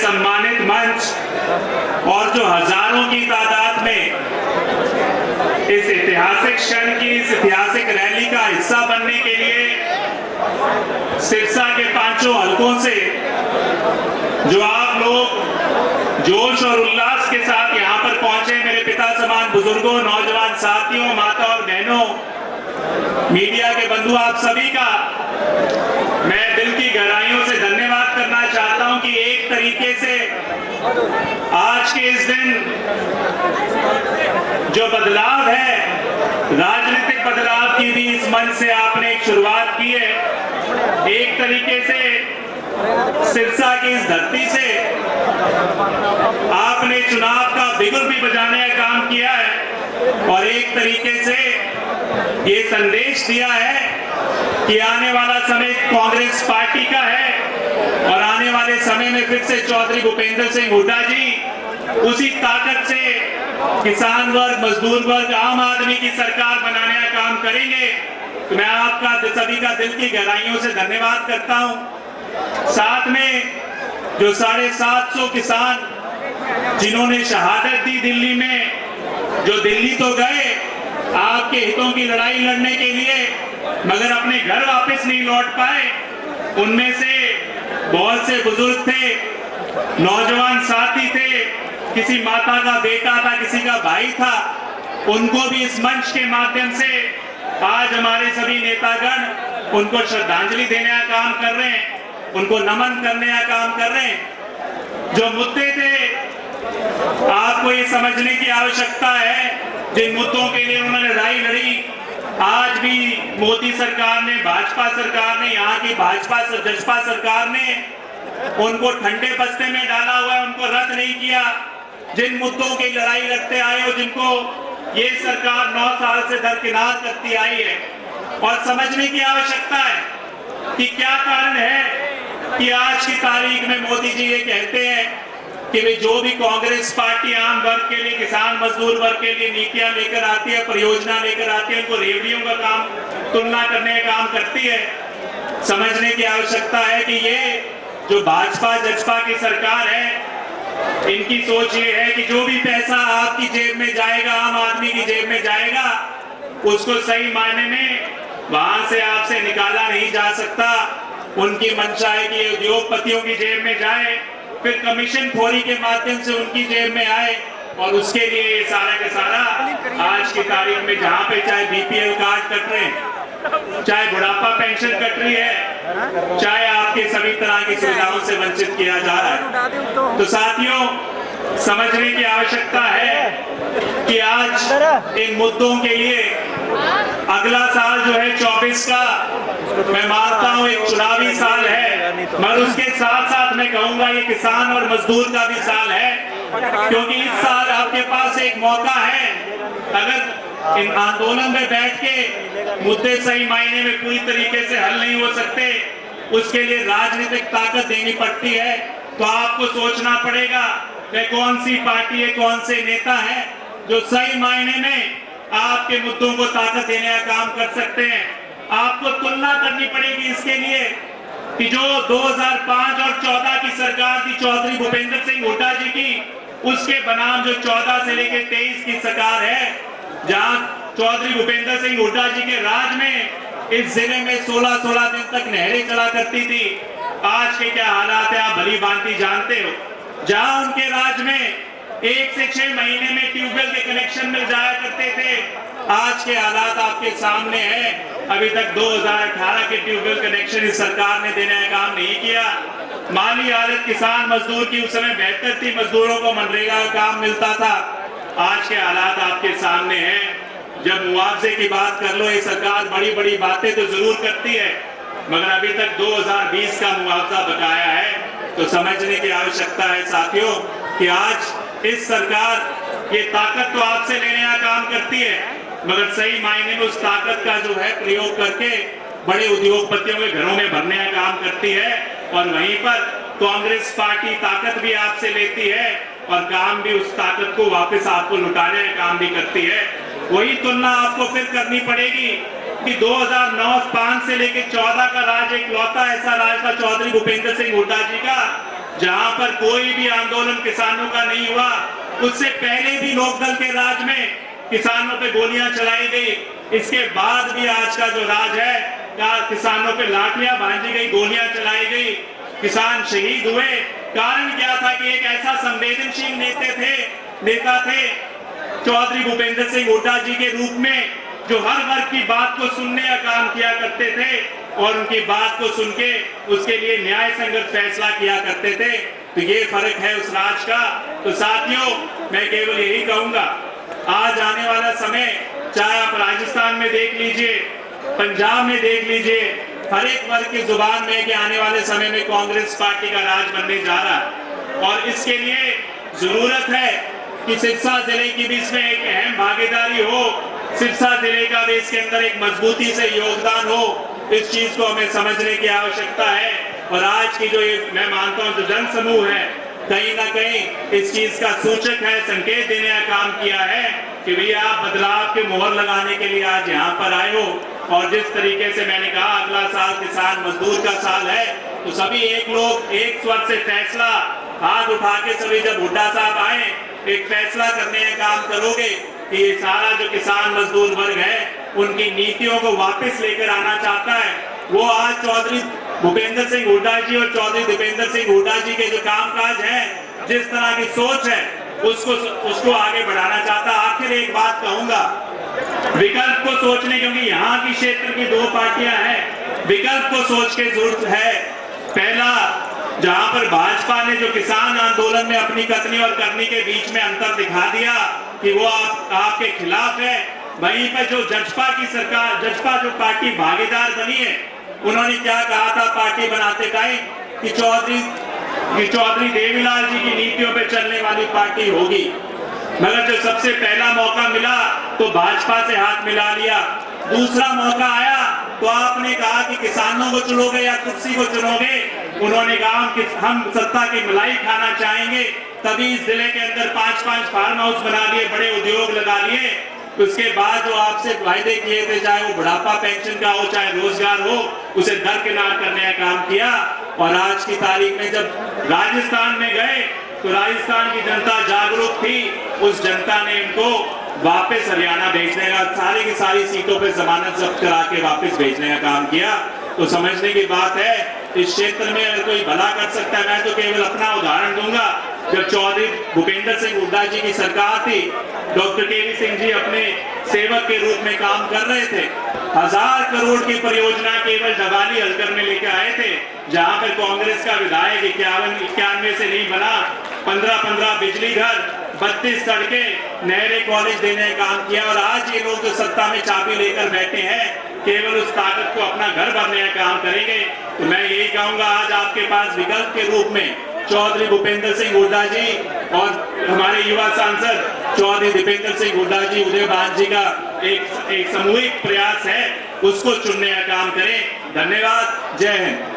सम्मानित मंच और जो हजारों की तादाद में इस ऐतिहासिक क्षण की, इस ऐतिहासिक रैली का हिस्सा बनने के लिए सिरसा के पांचों हलकों से जो आप लोग जोश और उल्लास के साथ यहाँ पर पहुंचे, मेरे पिता समान बुजुर्गों, नौजवान साथियों, माता और बहनों, मीडिया के बंधु, आप सभी का मैं दिल की गहराइयों से धन्यवाद करना चाहता हूं कि एक तरीके से आज के इस दिन जो बदलाव है, राजनीतिक बदलाव की भी इस मंच से आपने एक शुरुआत की है। एक तरीके से सिरसा की इस धरती से आपने चुनाव का बिगुल भी बजाने का काम किया है और एक तरीके से ये संदेश दिया है कि आने वाला समय कांग्रेस पार्टी का है और आने वाले समय में फिर से चौधरी भूपेंद्र सिंह हुड्डा जी उसी ताकत से किसान वर्ग, मजदूर वर्ग, आम आदमी की सरकार बनाने का काम करेंगे। तो मैं आपका सभी का दिल की गहराइयों से धन्यवाद करता हूं। साथ में जो 750 किसान जिन्होंने शहादत दी दिल्ली में, जो दिल्ली तो गए आपके हितों की लड़ाई लड़ने के लिए मगर अपने घर वापस नहीं लौट पाए, उनमें से बहुत से बुजुर्ग थे, नौजवान साथी थे, किसी माता का बेटा था, किसी का भाई था, उनको भी इस मंच के माध्यम से आज हमारे सभी नेतागण उनको श्रद्धांजलि देने का काम कर रहे हैं, उनको नमन करने का काम कर रहे हैं। जो मुद्दे थे आपको ये समझने की आवश्यकता है, जिन मुद्दों के लिए उन्होंने लड़ाई लड़ी, आज भी मोदी सरकार ने, भाजपा सरकार ने, यहाँ की भाजपा जसपा सरकार ने उनको ठंडे बस्ते में डाला हुआ है, उनको रद्द नहीं किया। जिन मुद्दों की लड़ाई लड़ते आए हो, जिनको ये सरकार 9 साल से दरकिनार करती आई है, और समझने की आवश्यकता है कि क्या कारण है कि आज की तारीख में मोदी जी ये कहते हैं कि वे जो भी कांग्रेस पार्टी आम वर्ग के लिए, किसान मजदूर वर्ग के लिए नीतियां लेकर आती है, परियोजना लेकर आती है, उनको रेवड़ियों का काम, तुलना करने का काम करती है। समझने की आवश्यकता है कि ये जो भाजपा जसपा की सरकार है, इनकी सोच ये है कि जो भी पैसा आपकी जेब में जाएगा, आम आदमी की जेब में जाएगा, उसको सही मायने में वहां से आपसे निकाला नहीं जा सकता। उनकी मंशा है कि उद्योगपतियों की जेब में जाए, फिर कमीशन खोरी के माध्यम से उनकी जेब में आए, और उसके लिए ये सारा का सारा आज की तारीख में जहां पे चाहे बीपीएल कार्ड कट रहे हैं, चाहे बुढ़ापा पेंशन कट रही है, चाहे आपके सभी तरह की सुविधाओं से वंचित किया जा रहा है। तो साथियों, समझने की आवश्यकता है कि आज इन मुद्दों के लिए अगला साल जो है 24 का, मैं मानता हूं एक चुनावी साल है, मगर उसके साथ साथ मैं कहूंगा ये किसान और मजदूर का भी साल है, क्योंकि इस साल आपके पास एक मौका है। अगर इन आंदोलन में बैठ के मुद्दे सही मायने में पूरी तरीके से हल नहीं हो सकते, उसके लिए राजनीतिक ताकत देनी पड़ती है। तो आपको सोचना पड़ेगा कि कौन सी पार्टी है, कौन से नेता है जो सही मायने में आपके मुद्दों को ताकत देने का काम कर सकते हैं। आपको तुलना करनी पड़ेगी इसके लिए कि जो 2005 और 14 की सरकार थी चौधरी भूपेंद्र सिंह हुड्डा जी की, उसके बनाम जो 14 से लेकर 23 की सरकार है, जहां चौधरी भूपेंद्र सिंह हुड्डा जी के राज में इस जिले में 16-16 दिन तक नहरें चला करती थी। आज के क्या हालात है आप भली भांति जानते हो। जहां उनके राज में 1 से 6 महीने में ट्यूबवेल के कनेक्शन मिल जाया करते थे, आज के हालात आपके सामने हैं। अभी तक 2018 के ट्यूबवेल कनेक्शन इस सरकार ने देने का काम नहीं किया। माली हालत किसान मजदूर की उस समय बेहतर थी, मजदूरों को मनरेगा का काम मिलता था। आज के हालात आपके सामने हैं। जब मुआवजे की बात कर लो, ये सरकार बड़ी बड़ी बातें तो जरूर करती है, मगर अभी तक 2020 का मुआवजा बकाया है। तो समझने की आवश्यकता है साथियों कि आज इस सरकार ये ताकत तो आपसे लेने का काम करती है, मगर सही मायने में उस ताकत का जो है प्रयोग करके बड़े उद्योगपतियों के घरों में भरने का काम करती है। और वहीं पर कांग्रेस पार्टी ताकत भी आपसे लेती है और काम भी उस ताकत को वापस आपको लुटाने का काम भी करती है। वही तुलना आपको फिर करनी पड़ेगी कि 2009-5 से लेकर 14 का राज एक लौता ऐसा राज था चौधरी भूपेंद्र सिंह हुड्डा जी का, जहां पर कोई भी आंदोलन किसानों का नहीं हुआ, उससे पहले भी लोकदल के राज में किसानों पे गोलियां चलाई गई। इसके बाद भी आज का जो राज है, किसानों पे लाठियां बांधी गई, गोलियां चलाई गई, किसान शहीद हुए। कारण क्या था कि एक ऐसा संवेदनशील नेता थे चौधरी भूपेंद्र सिंह हुड्डा जी के रूप में, जो हर वर्ग की बात को सुनने का काम किया करते थे और उनकी बात को सुन के उसके लिए न्याय संगत फैसला किया करते थे। तो ये फर्क है उस राज का। तो साथियों, मैं केवल यही कहूंगा, आज आने वाला समय, चाहे आप राजस्थान में देख लीजिए, पंजाब में देख लीजिए, हर एक वर्ग की जुबान में कि आने वाले समय में कांग्रेस पार्टी का राज बनने जा रहा है। और इसके लिए जरूरत है कि सिरसा जिले की भी इसमें एक अहम भागीदारी हो, सिरसा जिले का भी इसके अंदर एक मजबूती से योगदान हो। इस चीज को हमें समझने की आवश्यकता है। और आज की जो मैं मानता हूं जो जन समूह है, कहीं ना कहीं इस चीज का सूचक है, संकेत देने का काम किया है कि भैया आप बदलाव के मोहर लगाने के लिए आज यहाँ पर आए हो। और जिस तरीके से मैंने कहा, अगला साल किसान मजदूर का साल है, तो सभी एक स्वर से फैसला हाथ उठा के सभी जब हुड्डा साहब आए, एक फैसला करने का काम करोगे कि ये सारा जो किसान मजदूर वर्ग है उनकी नीतियों को वापस लेकर आना चाहता है। वो आज चौधरी भूपेंद्र सिंह हुड्डा जी और चौधरी दीपेंद्र सिंह हुड्डा जी के जो कामकाज है, जिस तरह की सोच है, उसको आगे बढ़ाना चाहता। आखिर एक बात कहूंगा, विकल्प को सोचने, क्योंकि यहाँ की क्षेत्र की दो पार्टियां हैं, विकल्प को सोच के जरूरत है। पहला, जहां पर भाजपा ने जो किसान आंदोलन में अपनी कथनी और करनी के बीच में अंतर दिखा दिया कि वो आपके खिलाफ है, वहीं पर जो जजपा की सरकार, जजपा जो पार्टी भागीदार बनी है, उन्होंने क्या कहा था पार्टी बनाते टाइम कि चौधरी देवीलाल जी की नीतियों पे चलने वाली पार्टी होगी। मगर जो सबसे पहला मौका मिला तो भाजपा से हाथ मिला लिया। दूसरा मौका आया तो आपने कहा कि किसानों को चुनोगे या कुर्सी को चुनोगे। उन्होंने कहा कि हम सत्ता की मलाई खाना चाहेंगे, तभी इस जिले के अंदर 5-5 फार्म हाउस बना लिए, बड़े उद्योग लगा लिए। उसके बाद जो आपसे वायदे किए थे, चाहे वो बुढ़ापा पेंशन का हो, चाहे रोजगार हो, उसे दरकिनार करने का काम किया। और आज की तारीख में जब राजस्थान में गए तो राजस्थान की जनता जागरूक थी, उस जनता ने इनको वापस हरियाणा भेजने का, सारी की सारी सीटों पे जमानत जब्त करा के वापस भेजने का काम किया। तो समझने की बात है, इस क्षेत्र में अगर कोई भला कर सकता है, मैं तो केवल अपना उदाहरण दूंगा। जब चौधरी भूपेंद्र सिंह हुड्डा जी की सरकार थी, डॉक्टर केवी सिंह जी अपने सेवक के रूप में काम कर रहे थे, 1000 करोड़ की परियोजना केवल डबाली हलकर में लेकर आए थे, जहां पर कांग्रेस का विधायक 91 से नहीं बना। 15 बिजली घर, 32 सड़कें, नहरें, कॉलेज देने का काम किया। और आज ये लोग जो सत्ता में चाबी लेकर बैठे हैं, केवल उस ताकत को अपना घर भरने का काम करेंगे। तो मैं यही कहूंगा, आज आपके पास विकल्प के रूप में चौधरी भूपेंद्र सिंह हुड्डा जी और हमारे युवा सांसद चौधरी दीपेंद्र सिंह हुड्डा जी, उदयभान जी का एक सामूहिक प्रयास है, उसको चुनने का काम करें। धन्यवाद। जय हिंद।